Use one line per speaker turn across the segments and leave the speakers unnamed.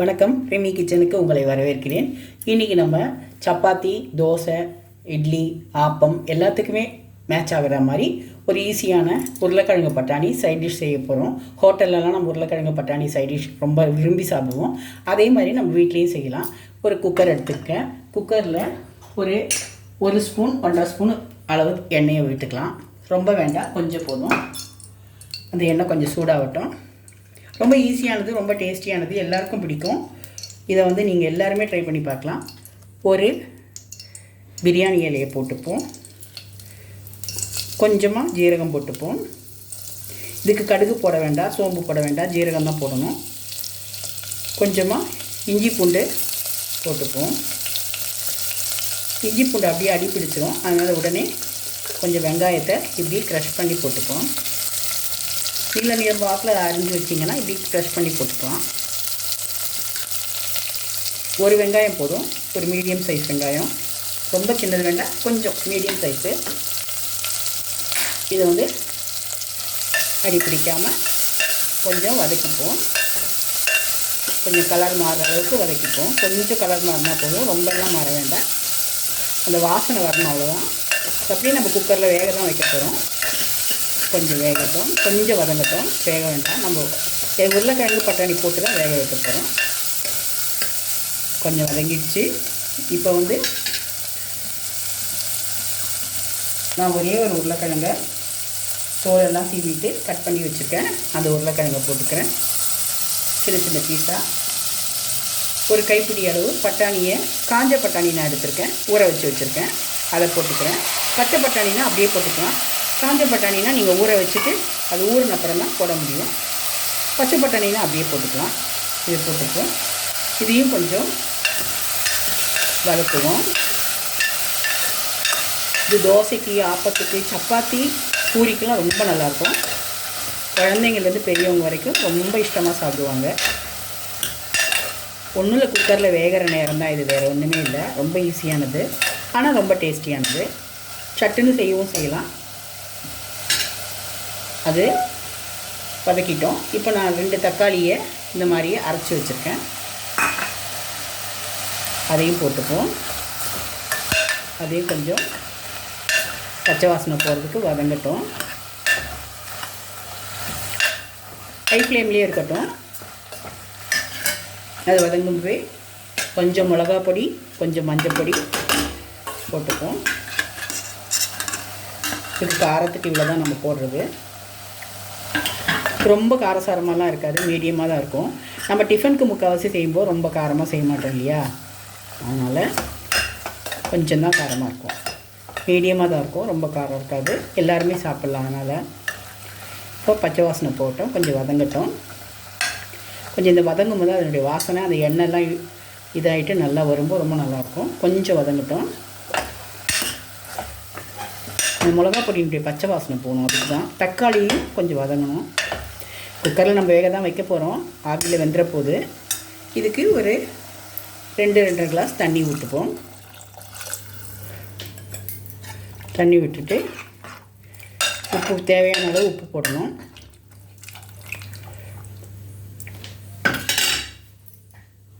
வணக்கம், ரெமி கிச்சனுக்கு உங்களை வரவேற்கிறேன். இன்றைக்கி நம்ம சப்பாத்தி, தோசை, இட்லி, ஆப்பம் எல்லாத்துக்குமே மேட்ச் ஆகிற மாதிரி ஒரு ஈஸியான உருளைக்கிழங்கு பட்டாணி சைட் டிஷ் செய்ய போகிறோம். ஹோட்டல்லலாம் நம்ம உருளைக்கிழங்கு பட்டாணி சைட் டிஷ் ரொம்ப விரும்பி சாப்பிடுவோம். அதே மாதிரி நம்ம வீட்லேயும் செய்யலாம். ஒரு குக்கர் எடுத்துக்கேன். குக்கரில் ஒரு ஸ்பூன் 1.5 ஸ்பூன் அளவு எண்ணெயை விட்டுக்கலாம். ரொம்ப வேண்டாம், கொஞ்சம் போதும். அந்த எண்ணெய் கொஞ்சம் சூடாகட்டும். ரொம்ப ஈஸியானது, ரொம்ப டேஸ்டியானது, எல்லாருக்கும் பிடிக்கும். இதை நீங்கள் எல்லாருமே ட்ரை பண்ணி பார்க்கலாம். ஒரு பிரியாணி இலையை போட்டுப்போம். கொஞ்சமாக ஜீரகம் போட்டுப்போம். இதுக்கு கடுகு போட வேண்டாம், சோம்பு போட வேண்டாம், ஜீரகம் தான் போடணும். கொஞ்சமாக இஞ்சி பூண்டு போட்டுப்போம். இஞ்சி பூண்டு அப்படியே அடி பிடிச்சிடும். அதனால் உடனே கொஞ்சம் வெங்காயத்தை இப்படி க்ரஷ் பண்ணி போட்டுப்போம். இல்லை நீர் பாக்கில் அரிஞ்சு வச்சிங்கன்னா இப்படி க்ரஷ் பண்ணி போட்டுக்கலாம். ஒரு வெங்காயம் போதும், ஒரு மீடியம் சைஸ் வெங்காயம். ரொம்ப சின்னது வேண்டாம், கொஞ்சம் மீடியம் சைஸு. இதை அடி பிடிக்காமல் கொஞ்சம் வதக்கிப்போம். கொஞ்சம் கலர் மாறுற அளவுக்கு வதக்கிப்போம். கொஞ்சம் கலர் மாறினா போதும், ரொம்பலாம் மாற வேண்டாம். அந்த வாசனை வரணும், அவ்வளோதான். அப்படியே நம்ம குக்கரில் வேக தான் வைக்க போகிறோம். கொஞ்சம் வேகட்டும், கொஞ்சம் வதங்கட்டும், வேக வேண்டாம். நம்ம உருளைக்கிழங்கு பட்டாணி போட்டு தான் வேக வைக்க போகிறோம். கொஞ்சம் வதங்கிடுச்சு. இப்போ நான் ஒரே ஒரு உருளைக்கிழங்கை தோலெல்லாம் சீவிட்டு கட் பண்ணி வச்சுருக்கேன். அந்த உருளைக்கிழங்கை போட்டுக்கிறேன் சின்ன சின்ன பீஸாக. ஒரு கைப்பிடி அளவு பட்டாணியை, காஞ்ச பட்டாணி நான் எடுத்திருக்கேன், ஊற வச்சுருக்கேன், அதை போட்டுக்கிறேன். பச்சை பட்டாணினா அப்படியே போட்டுக்கலாம். காஞ்ச பட்டாணினா நீங்கள் ஊற வச்சுட்டு அது ஊறின அப்புறம் தான் போட முடியும். பச்சை பட்டாணினா அப்படியே போட்டுக்கலாம். இதை போட்டுப்போம். இதையும் கொஞ்சம் வதக்குவோம். இது தோசைக்கு, ஆப்பத்துக்கு, சப்பாத்தி, பூரிக்கெலாம் ரொம்ப நல்லாயிருக்கும். குழந்தைங்கள்லேருந்து பெரியவங்க வரைக்கும் ரொம்ப இஷ்டமாக சாப்பிடுவாங்க. ஒன்றும் இல்லை, குக்கரில் வேகிற நேரம் தான் இது, வேறு ஒன்றுமே இல்லை. ரொம்ப ஈஸியானது, ஆனால் ரொம்ப டேஸ்டியானது. சட்டுன்னு செய்யவும் செய்யலாம். அது வதக்கிட்டோம். இப்போ நான் 2 தக்காளியை இந்த மாதிரியே அரைச்சி வச்சுருக்கேன், அதையும் போட்டுப்போம். அதையும் கொஞ்சம் பச்சை வாசனை போகிறதுக்கு வதங்கட்டும். ஹை ஃப்ளேம்லேயே இருக்கட்டும். அது வதங்கும்போது கொஞ்சம் மிளகா பொடி, கொஞ்சம் மஞ்சள் பொடி போட்டுப்போம். இதுக்கு காரத்துக்கு இவ்வளோ தான் நம்ம போடுறது. ரொம்ப காரசாரமாலாம் இருக்காது, மீடியமாக தான் இருக்கும். நம்ம டிஃபனுக்கு முக்கால்வாசி செய்யும்போது ரொம்ப காரமாக செய்ய மாட்டோம் இல்லையா, அதனால் கொஞ்சம் தான் காரமாக இருக்கும். மீடியமாக தான் இருக்கும், ரொம்ப காரம் இருக்காது, எல்லாருமே சாப்பிட்லாம். அதனால் இப்போ பச்சை வாசனை போட்டோம், கொஞ்சம் வதங்கட்டும். கொஞ்சம் இந்த வதங்கும் போது அதனுடைய வாசனை, அந்த எண்ணெய்லாம் இதாகிட்டு நல்லா வரும்போது ரொம்ப நல்லாயிருக்கும். கொஞ்சம் வதங்கட்டும். அந்த மிளகா பொடியினுடைய பச்சை வாசனை போகணும், அதுக்கு தான். தக்காளியும் கொஞ்சம் வதங்கணும். குக்கரில் நம்ம வேக தான் வைக்க போகிறோம், ஆவியில் வெந்துற போது. இதுக்கு ஒரு 2-2.5 கிளாஸ் தண்ணி விட்டுப்போம். தண்ணி விட்டுட்டு உப்பு, தேவையான அளவு உப்பு போடணும்.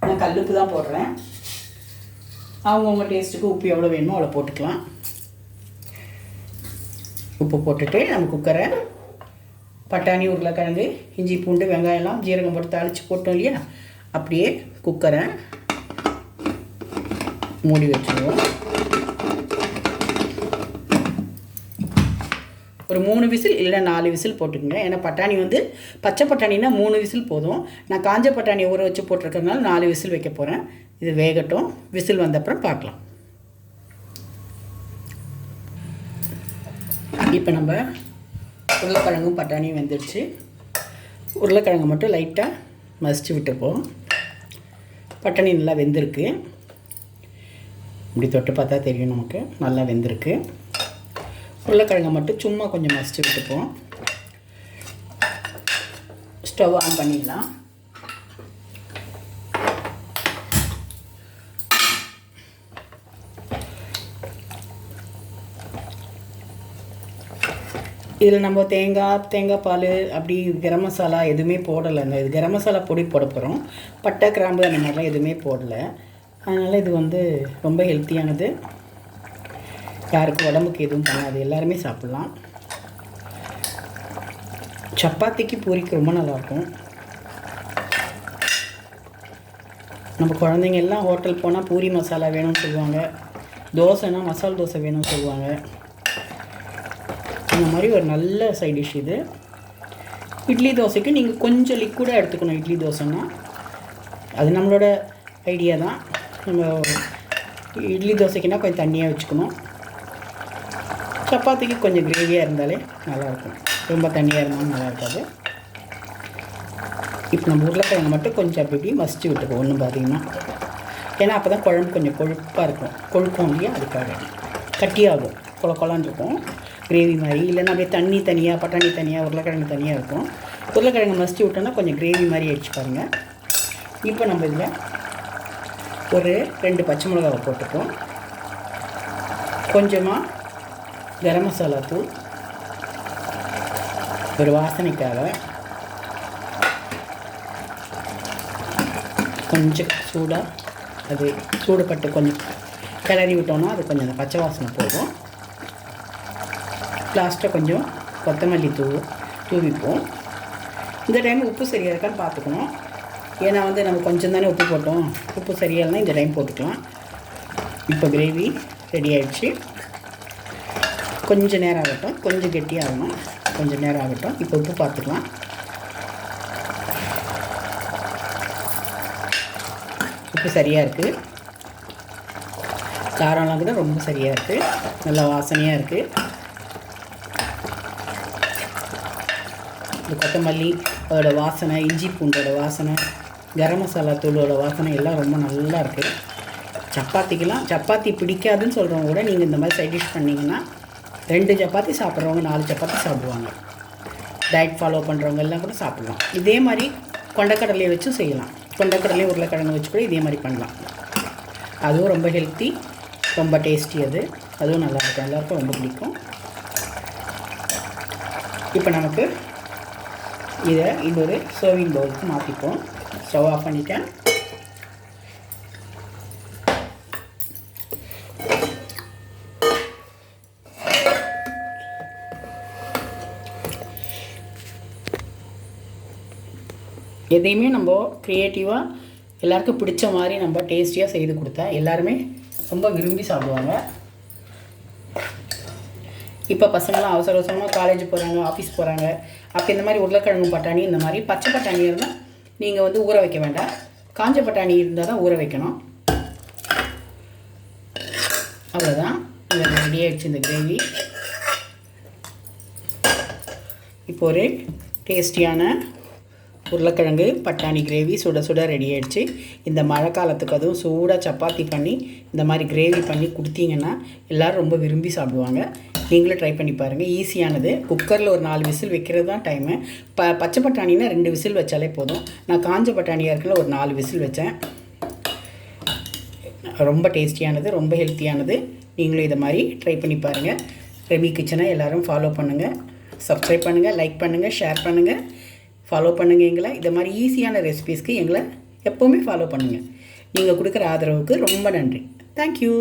நான் கல்லுப்பு தான் போடுறேன். அவங்கவுங்க டேஸ்ட்டுக்கு உப்பு எவ்வளோ வேணுமோ அவ்வளோ போட்டுக்கலாம். உப்பு போட்டுட்டு நம்ம குக்கரை பட்டாணி, உருளைக்கிழங்கு, இஞ்சி பூண்டு, வெங்காயம்லாம் ஜீரகம் போட்டு தாளித்து போட்டோம் இல்லையா, அப்படியே குக்கரை மூடி வச்சுருவோம். ஒரு 3 விசில் இல்லை 4 விசில் போட்டுக்கோங்க. ஏன்னா பட்டாணி பச்சை பட்டாணினா 3 விசில் போதும். நான் காஞ்ச பட்டாணி ஊற வச்சு போட்டிருக்கறதுனால 4 விசில் வைக்க போகிறேன். இது வேகட்டும், விசில் வந்தப்புறம் பார்க்கலாம். இப்போ நம்ம உருளைக்கிழங்கும் பட்டாணியும் வெந்துடுச்சு. உருளைக்கிழங்கு மட்டும் லைட்டாக மசிச்சு விட்டுப்போம். பட்டாணி நல்லா வெந்திருக்கு. இப்படி தொட்டு பார்த்தா தெரியும் நமக்கு நல்லா வெந்திருக்கு. உருளைக்கிழங்கை மட்டும் சும்மா கொஞ்சம் மசிச்சு விட்டுப்போம். ஸ்டவ் ஆன் பண்ணிடலாம். இதில் நம்ம தேங்காய் பால் அப்படி கரம் மசாலா எதுவுமே போடலைங்க. இது கரம் மசாலா பொடி போட போகிறோம். பட்டை கிராம்பு அந்த மாதிரிலாம் எதுவுமே போடலை. அதனால் இது வந்து ரொம்ப ஹெல்த்தியானது. யாருக்கும் உடம்புக்கு எதுவும் பண்ணாது, எல்லாருமே சாப்பிட்லாம். சப்பாத்திக்கு பூரிக்கு ரொம்ப நல்லாயிருக்கும். நம்ம குழந்தைங்க எல்லாம் ஹோட்டல் போனால் பூரி மசாலா வேணும்னு சொல்லுவாங்க, தோசைனா மசால் தோசை வேணும்னு சொல்லுவாங்க. இந்த மாதிரி ஒரு நல்ல சைட் டிஷ் இது. இட்லி தோசைக்கு நீங்கள் கொஞ்சம் லிக்விடாக எடுத்துக்கணும். இட்லி தோசைன்னா அது நம்மளோட ஐடியா தான். நம்ம இட்லி தோசைக்குன்னா கொஞ்சம் தண்ணியாக வச்சுக்கணும். சப்பாத்திக்கு கொஞ்சம் கிரேவியாக இருந்தாலே நல்லாயிருக்கும். ரொம்ப தண்ணியாக இருந்தாலும் நல்லா இருக்காது. இப்போ நம்ம உருளைக்கிழங்கு மட்டும் கொஞ்சம் அப்படி மசிச்சு விட்டுப்போம் ஒன்றும் பார்த்தீங்கன்னா. ஏன்னா அப்போ தான் குழம்பு கொஞ்சம் கொழுப்பாக இருக்கும். கொழுக்கும் இல்லையா, அதுக்காக கட்டியாகும், கொலான்னு இருக்கும் கிரேவி மாதிரி. இல்லைன்னா அப்படியே தண்ணி தனியாக, பட்டாணி தனியாக, உருளைக்கிழங்கு தனியாக இருக்கும். உருளைக்கிழங்கு மசிச்சு விட்டோன்னா கொஞ்சம் கிரேவி மாதிரி ஆயிடுச்சு பாருங்கள். இப்போ நம்ம இதில் ஒரு 2 பச்சை மிளகாவை போட்டுப்போம். கொஞ்சமாக கரம் மசாலா தூள் ஒரு வாசனைக்காக, கொஞ்சம் சூடாக அது சூடுபட்டு கொஞ்சம் கிளறி விட்டோன்னா அது கொஞ்சம் அந்த பச்சை வாசனை போகும். லாஸ்ட்டாக கொஞ்சம் கொத்தமல்லி தூவிப்போம். இந்த டைம் உப்பு சரியாக இருக்கான்னு பார்த்துக்கணும். ஏன்னா வந்து நம்ம கொஞ்சம் தானே உப்பு போட்டோம், உப்பு சரியாக இருந்தால் இந்த டைம் போட்டுக்கலாம். இப்போ கிரேவி ரெடி ஆகிடுச்சு. கொஞ்சம் நேரம் ஆகட்டும், கொஞ்சம் கெட்டியாகணும், கொஞ்சம் நேரம் ஆகட்டும். இப்போ உப்பு பார்த்துக்கலாம். உப்பு சரியாக இருக்குது. காரம்லாம் கூட ரொம்ப சரியாக இருக்குது. நல்லா வாசனையாக இருக்குது. இந்த கொத்தமல்லி அதோட வாசனை, இஞ்சி பூண்டோட வாசனை, கரம் மசாலா தூளோட வாசனை எல்லாம் ரொம்ப நல்லா இருக்குது. சப்பாத்திக்கெலாம், சப்பாத்தி பிடிக்காதுன்னு சொல்கிறவங்க கூட நீங்கள் இந்த மாதிரி சைட் டிஷ் பண்ணிங்கன்னா 2 சப்பாத்தி சாப்பிட்றவங்க 4 சப்பாத்தி சாப்பிடுவாங்க. டயட் ஃபாலோ பண்ணுறவங்க எல்லாம் கூட சாப்பிட்லாம். இதே மாதிரி கொண்டக்கடலையை வச்சும் செய்யலாம். கொண்டக்கடலையும் உருளைக்கிழங்கு வச்சு கூட இதே மாதிரி பண்ணலாம். அதுவும் ரொம்ப ஹெல்த்தி, ரொம்ப டேஸ்டி. அதுவும் நல்லாயிருக்கும், எல்லாருக்கும் ரொம்ப பிடிக்கும். இப்போ நமக்கு இதை இன்னொரு சர்விங் பவுலுக்கு மாற்றிப்போம். ஸ்டவ் ஆஃப் பண்ணிட்டேன். எதையுமே நம்ம க்ரியேட்டிவாக எல்லாருக்கும் பிடிச்ச மாதிரி நம்ம டேஸ்டியாக செய்து கொடுத்தா எல்லாருமே ரொம்ப விரும்பி சாப்பிடுவாங்க. இப்போ பசங்களாம் அவசர அவசரமாக காலேஜ் போகிறாங்க, ஆஃபீஸ் போகிறாங்க. அப்போ இந்த மாதிரி உருளைக்கிழங்கு பட்டாணி, இந்த மாதிரி பச்சை பட்டாணி இருந்தால் நீங்கள் வந்து ஊற வைக்க வேண்டாம். காஞ்ச பட்டாணி இருந்தால் தான் ஊற வைக்கணும். அவ்வளோதான். இந்த ரெடி ஆகிடுச்சு இந்த கிரேவி. இப்போ ஒரு டேஸ்டியான உருளைக்கிழங்கு பட்டாணி கிரேவி சுட சுட ரெடி ஆகிடுச்சு. இந்த மழை காலத்துக்கு அதுவும் சூடாக சப்பாத்தி பண்ணி இந்த மாதிரி கிரேவி பண்ணி கொடுத்தீங்கன்னா எல்லோரும் ரொம்ப விரும்பி சாப்பிடுவாங்க. நீங்களும் ட்ரை பண்ணி பாருங்கள். ஈஸியானது. குக்கரில் ஒரு 4 விசில் வைக்கிறது தான் டைமு. பச்சை பட்டாணினா 2 விசில் வச்சாலே போதும். நான் காஞ்ச பட்டாணியாக இருக்குல்ல ஒரு 4 விசில் வச்சேன். ரொம்ப டேஸ்டியானது, ரொம்ப ஹெல்த்தியானது. நீங்களும் இதை மாதிரி ட்ரை பண்ணி பாருங்கள். ரெமி கிச்சனை எல்லோரும் ஃபாலோ பண்ணுங்கள், சப்ஸ்கிரைப் பண்ணுங்கள், லைக் பண்ணுங்கள், ஷேர் பண்ணுங்கள், ஃபாலோ பண்ணுங்கள் எங்களை. இதை மாதிரி ஈஸியான ரெசிபீஸ்க்கு எங்களை எப்போவுமே ஃபாலோ பண்ணுங்கள். நீங்கள் கொடுக்குற ஆதரவுக்கு ரொம்ப நன்றி. தேங்க்யூ.